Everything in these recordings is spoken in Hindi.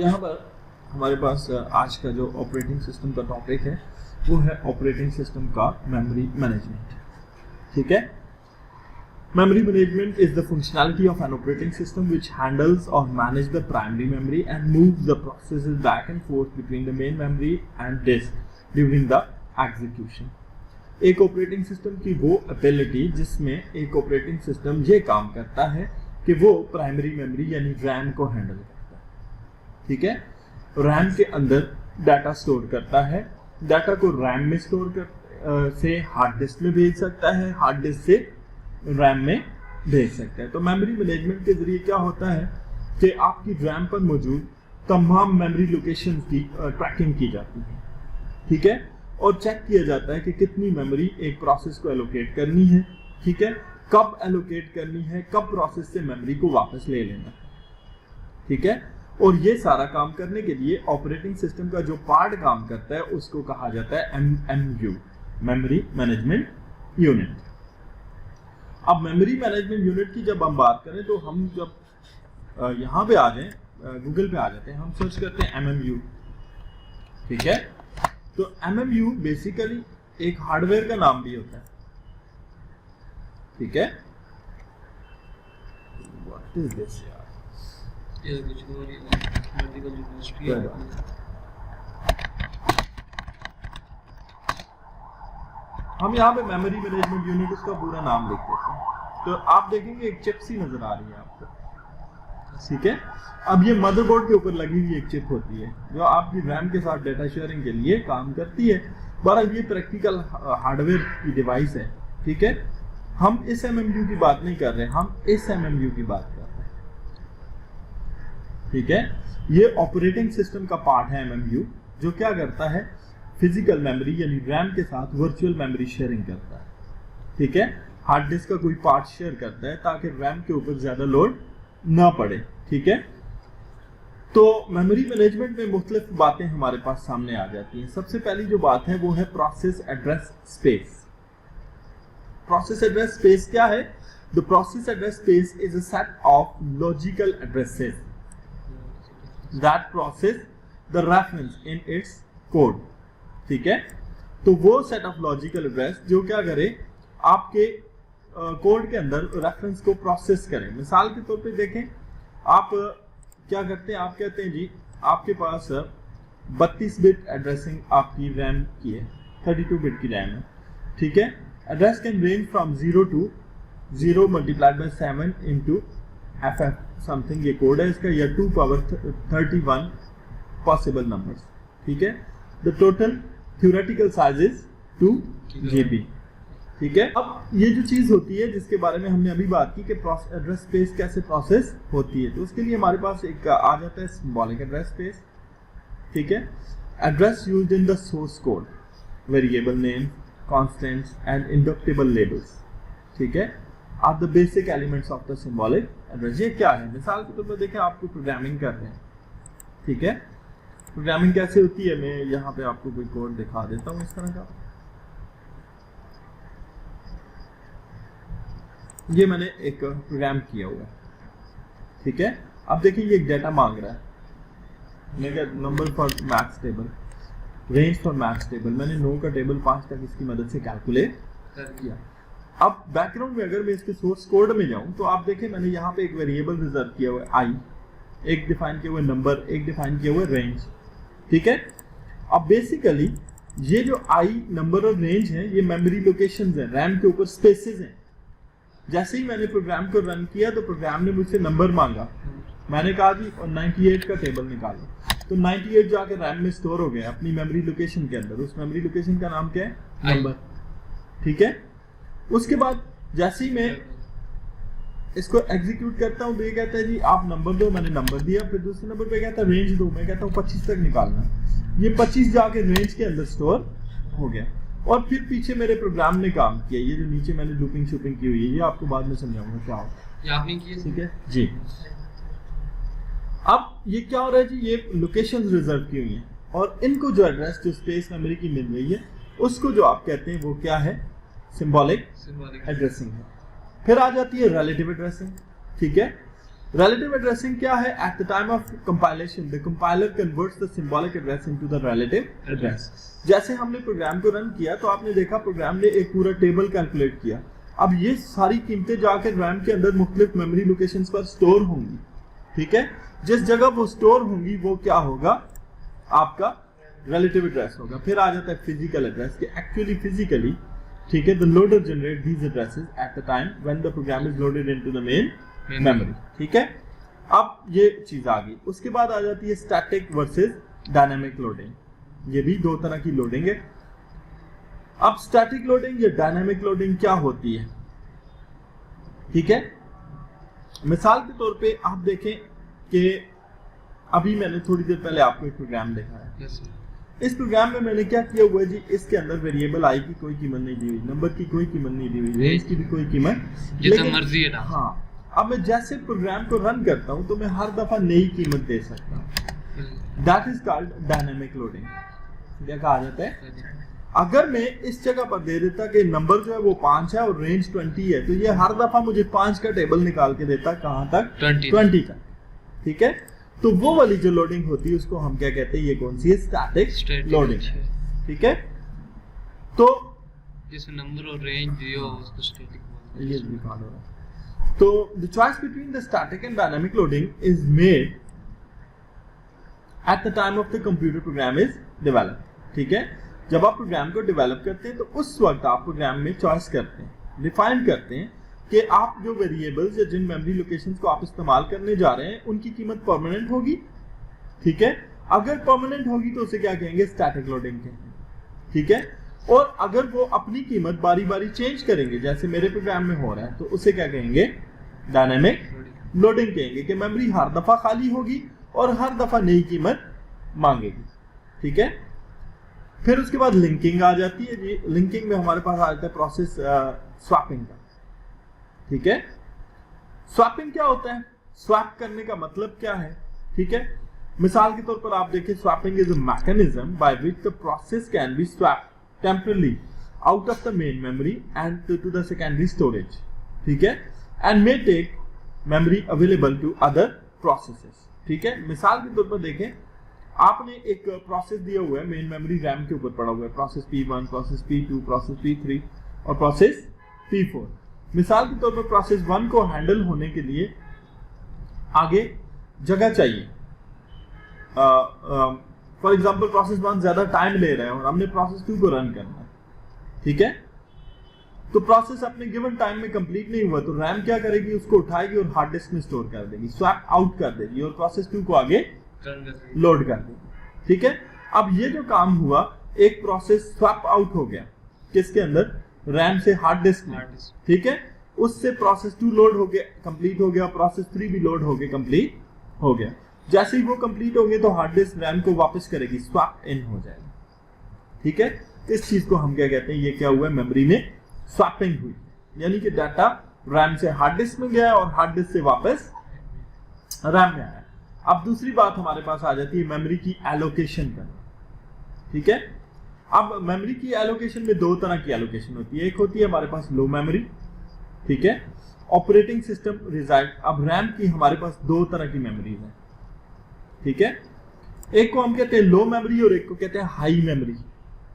अब यहाँ पर हमारे पास आज का जो ऑपरेटिंग सिस्टम का टॉपिक है वो है ऑपरेटिंग सिस्टम का मेमोरी मैनेजमेंट। ठीक है, memory management is the functionality of an operating system which handles or manages the primary memory and moves the processes back and forth between the main memory and disk during the execution। एक ऑपरेटिंग सिस्टम की वो एबिलिटी जिसमें एक ऑपरेटिंग सिस्टम ये काम करता है कि वो प्राइमरी मेमोरी यानी रैम को हैंडल करता है। ठीक है, रैम के अंदर डाटा स्टोर करता है, डाटा को रैम में स्टोर कर से हार्ड डिस्क में भेज सकता है, हार्ड डिस्क से रैम में भेज सकते हैं। तो मेमोरी मैनेजमेंट के जरिए क्या होता है कि आपकी रैम पर मौजूद तमाम मेमोरी लोकेशन की ट्रैकिंग की जाती है। ठीक है, और चेक किया जाता है कि कितनी मेमोरी एक प्रोसेस को एलोकेट करनी है। ठीक है, कब एलोकेट करनी है, कब प्रोसेस से मेमोरी को वापस ले लेना। ठीक है, और ये सारा काम करने के लिए ऑपरेटिंग सिस्टम का जो पार्ट काम करता है उसको कहा जाता है MMU, मेमोरी मैनेजमेंट यूनिट। अब मेमोरी मैनेजमेंट यूनिट की जब हम बात करें तो हम जब यहाँ पे आ जाएं, गूगल पे आ जाते हैं, हम सर्च करते हैं MMU। ठीक है, तो MMU बेसिकली एक हार्डवेयर का नाम भी होता है। ठीक है, व्हाट इज दिस यार, ये कुछ मेडिकल यूनिवर्सिटी है। हम यहाँ पे मेमोरी मैनेजमेंट यूनिट उसका पूरा नाम लिख देते हैं। तो आप देखेंगे एक चिप सी नजर आ रही है आपको। ठीक है, अब ये मदरबोर्ड के ऊपर लगी हुई एक चिप होती है जो आपकी रैम के साथ डेटा शेयरिंग के लिए काम करती है। बहरहाल ये प्रैक्टिकल हार्डवेयर की डिवाइस है। ठीक है, हम इस MMU की बात नहीं कर रहे, हम इस MMU की बात कर रहे हैं। ठीक है, ये ऑपरेटिंग सिस्टम का पार्ट है MMU, जो क्या करता है, फिजिकल मेमोरी यानी रैम के साथ वर्चुअल मेमोरी शेयरिंग करता है। ठीक है, हार्ड डिस्क का कोई पार्ट शेयर करता है ताकि रैम के ऊपर ज्यादा लोड ना पड़े। ठीक है, तो मेमोरी मैनेजमेंट में मुख्तलिफ बातें हमारे पास सामने आ जाती हैं। सबसे पहली जो बात है वो है process address space. Process address space क्या है? The process address space is a set of logical addresses that process the reference in its code. ठीक है, तो वो सेट ऑफ लॉजिकल एड्रेस जो क्या करे, आपके कोड के अंदर रेफरेंस को प्रोसेस करे। मिसाल के तौर पे देखें, आप क्या करते हैं, आप कहते हैं जी आपके पास 32 बिट एड्रेसिंग आपकी रैम की है, 32 बिट की रैम है। ठीक है, address can range from 0 to 0 multiplied by 7 into FF something, ये कोड है इसका, या 2 power 31 पॉसिबल नंबर्स। ठीक है, the total theoretical size is 2 GB। ठीक है, अब ये जो चीज होती है जिसके बारे में हमने अभी बात की कि एड्रेस स्पेस कैसे प्रोसेस होती है, तो उसके लिए हमारे पास एक आ जाता है सिंबॉलिक एड्रेस स्पेस। ठीक है, address used in the source code, variable name, constants and इंडक्टिबल लेबल्स। ठीक है, are the basic elements of the symbolic address. ये क्या है, मिसाल के तौर पर देखें, आपको प्रोग्रामिंग कर रहे हैं। ठीक है, प्रोग्रामिंग कैसे होती है, मैं यहाँ पे आपको कोई कोड दिखा देता हूँ इस तरह का। ये मैंने एक प्रोग्राम किया हुआ है। ठीक है, अब देखिए ये एक डाटा मांग रहा है, मैं number for maths table, range for maths table. मैंने 9 का टेबल 5 तक इसकी मदद से कैलकुलेट कर किया। अब बैकग्राउंड में अगर मैं इसके सोर्स कोड में जाऊं तो आप देखें मैंने यहाँ पे एक वेरिएबल रिजर्व किया हुआ है आई, एक डिफाइन किया हुआ नंबर, एक डिफाइन किया हुआ रेंज। ठीक है, अब बेसिकली ये जो आई, नंबर और रेंज है ये मेमोरी लोकेशंस हैं, रैम के ऊपर स्पेसेस हैं। जैसे ही मैंने प्रोग्राम को रन किया तो प्रोग्राम ने मुझसे नंबर मांगा, मैंने कहा जी 98 का टेबल निकालो, तो 98 जाके रैम में स्टोर हो गया अपनी मेमोरी लोकेशन के अंदर। उस मेमोरी लोकेशन का नाम क्या है, नंबर। ठीक है, उसके बाद जैसे ही मैं इसको एग्जीक्यूट करता हूं तो ये कहता है जी आप नंबर दो, मैंने नंबर दिया। फिर दूसरे नंबर पे कहता है रेंज दो, मैं कहता हूँ 25 तक निकालना। ये 25 जाके रेंज के अंदर स्टोर हो गया। और फिर पीछे मेरे प्रोग्राम ने काम किया, ये जो नीचे मैंने लूपिंग शूपिंग की हुई है ये आपको बाद में समझाऊंगा क्या होता है। ठीक है जी, अब ये क्या हो रहा है जी, ये लोकेशंस रिजर्व की हुई हैं और इनको जो एड्रेस जो स्पेस मेमोरी की मिल रही है उसको जो आप कहते हैं वो क्या है, सिंबॉलिक एड्रेसिंग है। फिर आ जाती है रिलेटिव एड्रेसिंग। ठीक है, Relative addressing क्या है? At the time of compilation, the compiler converts the symbolic address into the relative address. जैसे हमने प्रोग्राम को रन किया तो आपने देखा प्रोग्राम ने एक पूरा टेबल कैलकुलेट किया. अब ये सारी कीमतें जाकर रैम के अंदर मुख्तलिफ मेमोरी लोकेशंस पर स्टोर होंगी. ठीक है, जिस जगह वो स्टोर होंगी वो क्या होगा? आपका रिलेटिव एड्रेस होगा. फिर आ जाता है फिजिकल एड्रेस कि एक्चुअली फिजिकली, ठीक है, the loader generate these addresses at the time when the program is loaded into the main memory. ठीक है, अब ये चीज आ गई. उसके बाद आ जाती है स्टैटिक वर्सेस डायनामिक लोडिंग. ये भी दो तरह की लोडिंग है. अब स्टैटिक लोडिंग या डायनामिक लोडिंग क्या होती है? ठीक है, मिसाल के तौर पे आप देखें कि अभी मैंने थोड़ी देर पहले आपको एक प्रोग्राम दिखाया. yes, इस प्रोग्राम में मैंने क्या किया हुआ है जी, इसके अंदर वेरिएबल आई की कोई कीमत नहीं दी हुई, नंबर की कोई कीमत नहीं दी हुई, रेंज की भी कोई कीमत, जितना मर्जी है ना. हाँ, अब मैं जैसे प्रोग्राम को रन करता हूं तो मैं हर दफा नई कीमत दे सकता हूं. That is called dynamic loading. क्या कहा जाता है? अगर मैं इस जगह पर दे देता कि नंबर जो है वो 5 है और रेंज 20 है, तो ये हर दफा मुझे 5 का टेबल निकाल के देता कहां तक? 20 तक. ठीक है, तो वो वाली जो लोडिंग होती है उसको हम क्या कहते हैं? ये कौन सी है? Static loading. ठीक है, तो जैसे नंबर और रेंज दियो उसको स्टैटिक बोलते हैं. ये निकाल रहा है. तो the choice between the static and dynamic loading is made at the time of the computer program is developed. ठीक है, जब आप प्रोग्राम को डेवलप करते हैं तो उस वक्त आप प्रोग्राम में चॉइस करते हैं, डिफाइन करते हैं कि आप जो वेरिएबल्स या जिन मेमोरी लोकेशंस को आप इस्तेमाल करने जा रहे हैं उनकी कीमत परमानेंट होगी. ठीक है, अगर परमानेंट होगी तो उसे क्या कहेंगे? स्टैटिक लोडिंग कहेंगे. ठीक है, और अगर वो अपनी कीमत बारी बारी चेंज करेंगे जैसे मेरे प्रोग्राम में हो रहा है तो उसे क्या कहेंगे? डायनामिक लोडिंग कहेंगे कि मेमोरी हर दफा खाली होगी और हर दफा नई कीमत मांगेगी. ठीक है, फिर उसके बाद लिंकिंग आ जाती है जी. लिंकिंग में हमारे पास आ जाता है प्रोसेस स्वैपिंग का. ठीक है, स्वैपिंग क्या होता है? स्वैप करने का मतलब क्या है? ठीक है, मिसाल के तौर पर आप देखें, swapping is a mechanism by which the process can be swapped temporarily out of the main memory and to the secondary storage. ठीक है, and may take memory available to other processes. ठीक है, मिसाल के तौर पर देखें, आपने एक प्रोसेस दिया हुआ है मेन मेमोरी रैम के ऊपर पड़ा हुआ है, process P1, process P2, process P3 और प्रोसेस P4. मिसाल के तौर पर प्रोसेस 1 को हैंडल होने के लिए आगे जगह चाहिए. फॉर एग्जांपल प्रोसेस 1 ज्यादा टाइम ले रहा है और हमने प्रोसेस 2 को रन करना है. ठीक है, तो प्रोसेस अपने गिवन टाइम में कंप्लीट नहीं हुआ तो रैम क्या करेगी? उसको उठाएगी और हार्ड डिस्क में स्टोर कर देगी, स्वैप आउट कर देगी और प्रोसेस 2 को आगे लोड कर देगी. ठीक है, अब ये जो काम हुआ, एक प्रोसेस स्वैप आउट हो गया किसके अंदर? रैम से हार्ड डिस्क में. ठीक है, उससे प्रोसेस 2 लोड हो गया, कंप्लीट हो गया, प्रोसेस 3 भी लोड हो गया, कंप्लीट हो गया. जैसे ही वो कंप्लीट होंगे तो हार्ड डिस्क रैम को वापस करेगी, स्वैप इन हो जाएगी. ठीक है, इस चीज को हम क्या कहते हैं? ये क्या हुआ? मेमोरी में स्वैपिंग हुई, यानी कि डाटा रैम से हार्ड डिस्क में गया और हार्ड डिस्क से वापस रैम में आया. अब दूसरी बात हमारे पास आ जाती है मेमोरी की एलोकेशन करना. ठीक है, अब मेमोरी की एलोकेशन में दो तरह की एलोकेशन होती है. एक होती है हमारे पास लो मेमोरी. ठीक है, ऑपरेटिंग सिस्टम रिजाइड. अब रैम की हमारे पास दो तरह की मेमोरीज है. ठीक है, एक को हम कहते हैं लो मेमोरी और एक को कहते हैं हाई मेमोरी.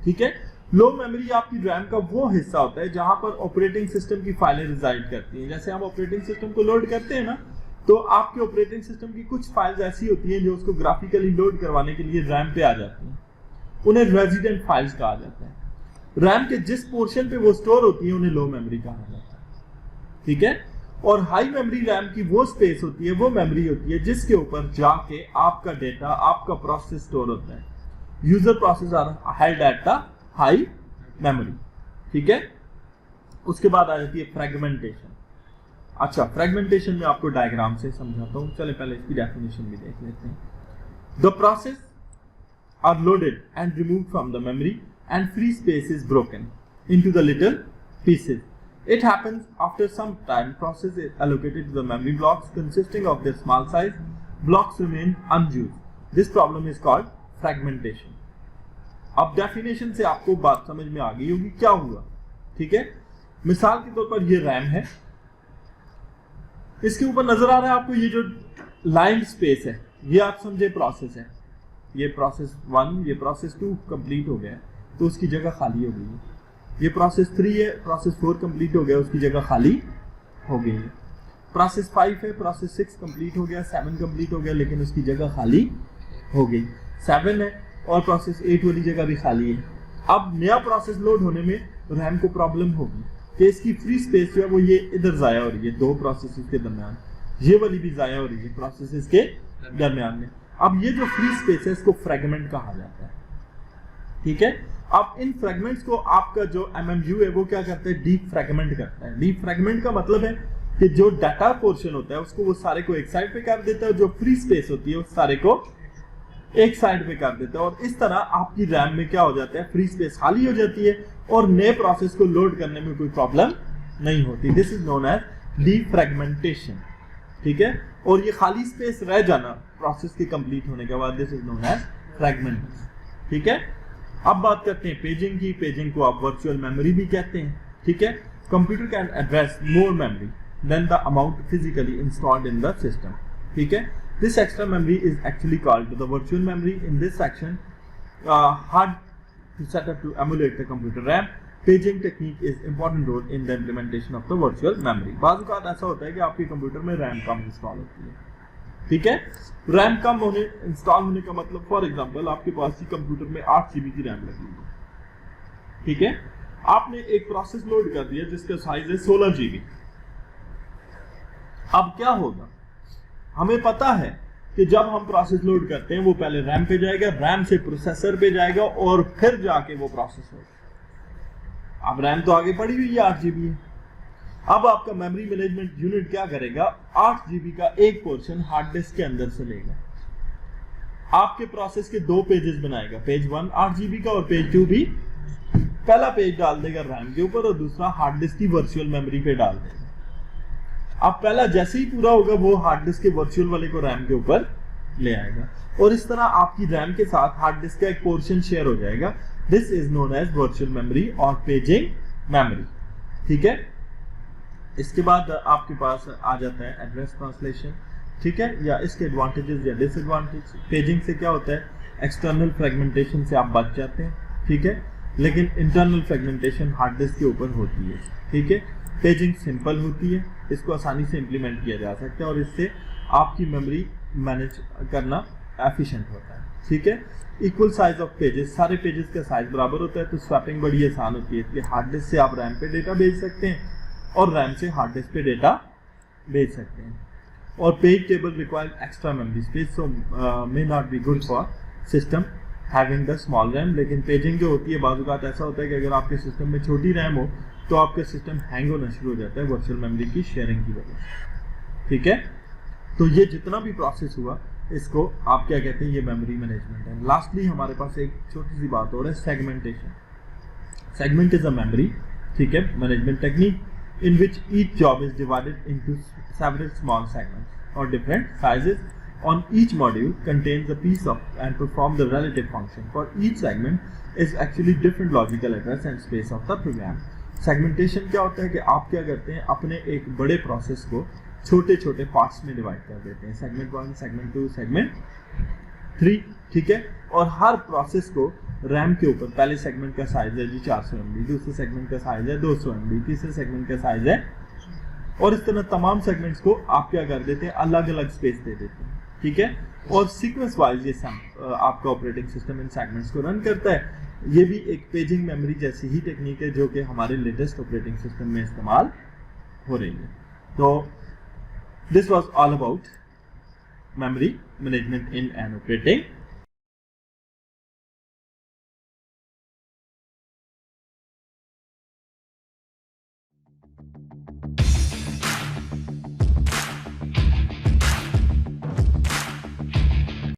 ठीक है, लो मेमोरी आपकी रैम का वो हिस्सा होता है जहां पर ऑपरेटिंग सिस्टम की फाइलें रिजाइड करती हैं. जैसे हम ऑपरेटिंग सिस्टम को लोड करते हैं ना, तो आपके ऑपरेटिंग सिस्टम की कुछ फाइल्स ऐसी होती हैं जो उसको ग्राफिकली लोड करवाने के लिए रैम पे आ जाती हैं. उन्हें रेजिडेंट फाइल्स कहा जाता है. रैम के जिस पोर्शन पे वो स्टोर होती है उन्हें लो मेमोरी कहा जाता है. ठीक है, और हाई मेमोरी रैम की वो स्पेस होती है, वो मेमोरी होती है जिसके ऊपर जाके आपका डेटा, आपका प्रोसेस स्टोर होता है. User process are held at the high memory. ठीक है, उसके बाद आ जाती है फ्रेगमेंटेशन. अच्छा, फ्रेगमेंटेशन में आपको डायग्राम से समझाता हूं. चले पहले इसकी डेफिनेशन भी देख लेते हैं. The process are loaded and removed from the memory and free space is broken into the little pieces. It happens after some time. Process is allocated to the memory blocks consisting of their small size. Blocks remain unused. This problem is called fragmentation. अब डेफिनेशन से आपको बात समझ में आ गई होगी क्या हुआ. ठीक है, मिसाल के तौर पर ये रैम है. इसके ऊपर नजर आ रहा है आपको ये जो लाइन स्पेस है, ये आप समझे प्रोसेस है, ये प्रोसेस 1, ये प्रोसेस 2 कंप्लीट हो गया तो उसकी जगह खाली हो गई है। ये प्रोसेस 3 है, प्रोसेस 4 कंप्लीट हो गया, उसकी जगह खाली हो गई है। प्रोसेस 5 है, प्रोसेस 6 कंप्लीट हो गया, 7 कंप्लीट हो गया, लेकिन उसकी जगह खाली हो गई। 7 है और प्रोसेस 8 वाली जगह भी खाली है। अब नया प्रोसेस लोड होने में रैम को प्रॉब्लम होगी कि इसकी फ्री स्पेस जो है वो ये इधर जाया हो रही है, दो प्रोसेसेस के दरमियान, ये वाली भी जाया हो रही है प्रोसेसेस के दरमियान में। अब ये जो फ्री स्पेस है इसको फ्रेगमेंट कहा जाता है, ठीक है। अब इन फ्रेगमेंट्स को आपका जो MMU है वो क्या करता है, डीप फ्रेगमेंट करता है। डीप फ्रेगमेंट का मतलब है कि जो डाटा पोर्शन होता है उसको वो सारे को एक साइड पे कर देता है, और जो फ्री स्पेस होती है उस सारे को एक साइड पे कर देता है, और इस तरह आपकी रैम में क्या हो जाता है, फ्री स्पेस खाली हो जाती है और नए प्रोसेस को लोड करने में कोई प्रॉब्लम नहीं होती। This is known as deep fragmentation, ठीक है। और ये खाली स्पेस रह जाना प्रोसेस के कंप्लीट होने के बाद, this is known as fragment, ठीक है। अब बात करते हैं पेजिंग की। पेजिंग को आप वर्चुअल मेमोरी भी कहते हैं, ठीक है। Computer can address more memory than the amount physically installed in the system, ठीक है। This extra memory is actually called the virtual memory. In this section, hard to set up to emulate the computer RAM. Paging technique is important role in the implementation of the virtual memory. बाज़ औक़ात ऐसा होता है कि आपके कंप्यूटर में रैम कम इंस्टॉल होती है, ठीक है। रैम कम होने इंस्टॉल होने का मतलब, फॉर एग्जांपल आपके पास ही कंप्यूटर में 8 GB की रैम लगी है, ठीक है। आपने एक प्रोसेस लोड कर दिया जिसका साइज है 16 GB। अब क्या होगा, हमें पता है कि जब हम प्रोसेस लोड करते हैं वो पहले रैम पे जाएगा, रैम से प्रोसेसर पे जाएगा और फिर जाके वो प्रोसेस होगा। अब रैम तो आगे पड़ी हुई है, 8 GB है। अब आपका मेमोरी मैनेजमेंट यूनिट क्या करेगा, 8 GB का एक पोर्शन हार्ड डिस्क के अंदर से लेगा, आपके प्रोसेस के 2 पेजेस बनाएगा, पेज 1 8 GB का और पेज 2 भी। पहला पेज डाल देगा रैम के ऊपर और दूसरा हार्ड डिस्क की वर्चुअल मेमोरी पे डाल देगा। अब पहला जैसे ही पूरा होगा वो हार्ड डिस्क के वर्चुअल वाले को रैम के ऊपर ले आएगा, और इस तरह आपकी रैम के साथ हार्ड डिस्क का एक पोर्शन शेयर हो जाएगा। This is known as virtual memory और पेजिंग मेमोरी, ठीक है। इसके बाद आपके पास आ जाता है एड्रेस ट्रांसलेशन, ठीक है, या इसके एडवांटेजेस या डिसएडवांटेज। पेजिंग से क्या होता है, एक्सटर्नल फ्रेगमेंटेशन से आप बच जाते हैं, ठीक है, लेकिन इंटरनल फ्रेगमेंटेशन हार्ड डिस्क के ऊपर होती है, ठीक है। पेजिंग सिंपल होती है, इसको आसानी से इम्प्लीमेंट किया जा सकता है और इससे आपकी मेमोरी मैनेज करना एफिशिएंट होता है, ठीक है। इक्वल साइज ऑफ पेजेस, सारे पेजेस का साइज बराबर होता है तो स्वैपिंग बड़ी आसान होती है, इसलिए हार्ड डिस्क से आप रैम पे डेटा भेज सकते हैं और रैम से हार्ड डिस्क पे डेटा भेज सकते हैं। और page table required extra memory space, so may not be good for system having the small RAM. लेकिन पेजिंग जो होती है बाज़ औक़ात ऐसा होता है कि अगर आपके सिस्टम में छोटी रैम हो तो आपका सिस्टम हैंग होना शुरू हो जाता है वर्चुअल मेमोरी की शेयरिंग की वजह से, ठीक है। तो ये जितना भी प्रोसेस हुआ इसको आप क्या कहते हैं, ये मेमोरी मैनेजमेंट है। लास्टली हमारे पास एक छोटी सी बात और है, segmentation. Segment is a memory, ठीक है, management technique in which each job is divided into several small segments और different sizes. On each module contains a piece of and perform the relative function. For each segment is actually different logical address and space of the program. Segmentation क्या होता है कि आप क्या करते हैं, अपने एक बड़े प्रोसेस को छोटे छोटे पार्ट्स में डिवाइड कर देते हैं, सेगमेंट 1, सेगमेंट 2, सेगमेंट 3, ठीक है. और हर प्रोसेस को रैम के ऊपर पहले सेगमेंट का साइज है जी 400 MB, दूसरे सेगमेंट का साइज है 200 MB, तीसरे सेगमेंट का साइज है, और इस तरह तमाम सेगमेंट्स को आप क्या कर देते हैं, अलग अलग स्पेस दे देते हैं, ठीक है. और सीक्वेंस वाइज ये आपका ऑपरेटिंग सिस्टम इन सेगमेंट्स को रन करता है. ये भी एक पेजिंग मेमोरी जैसी ही टेक्निक है जो कि हमारे लेटेस्ट ऑपरेटिंग सिस्टम में इस्तेमाल हो रही है. तो this was all about memory management in an operating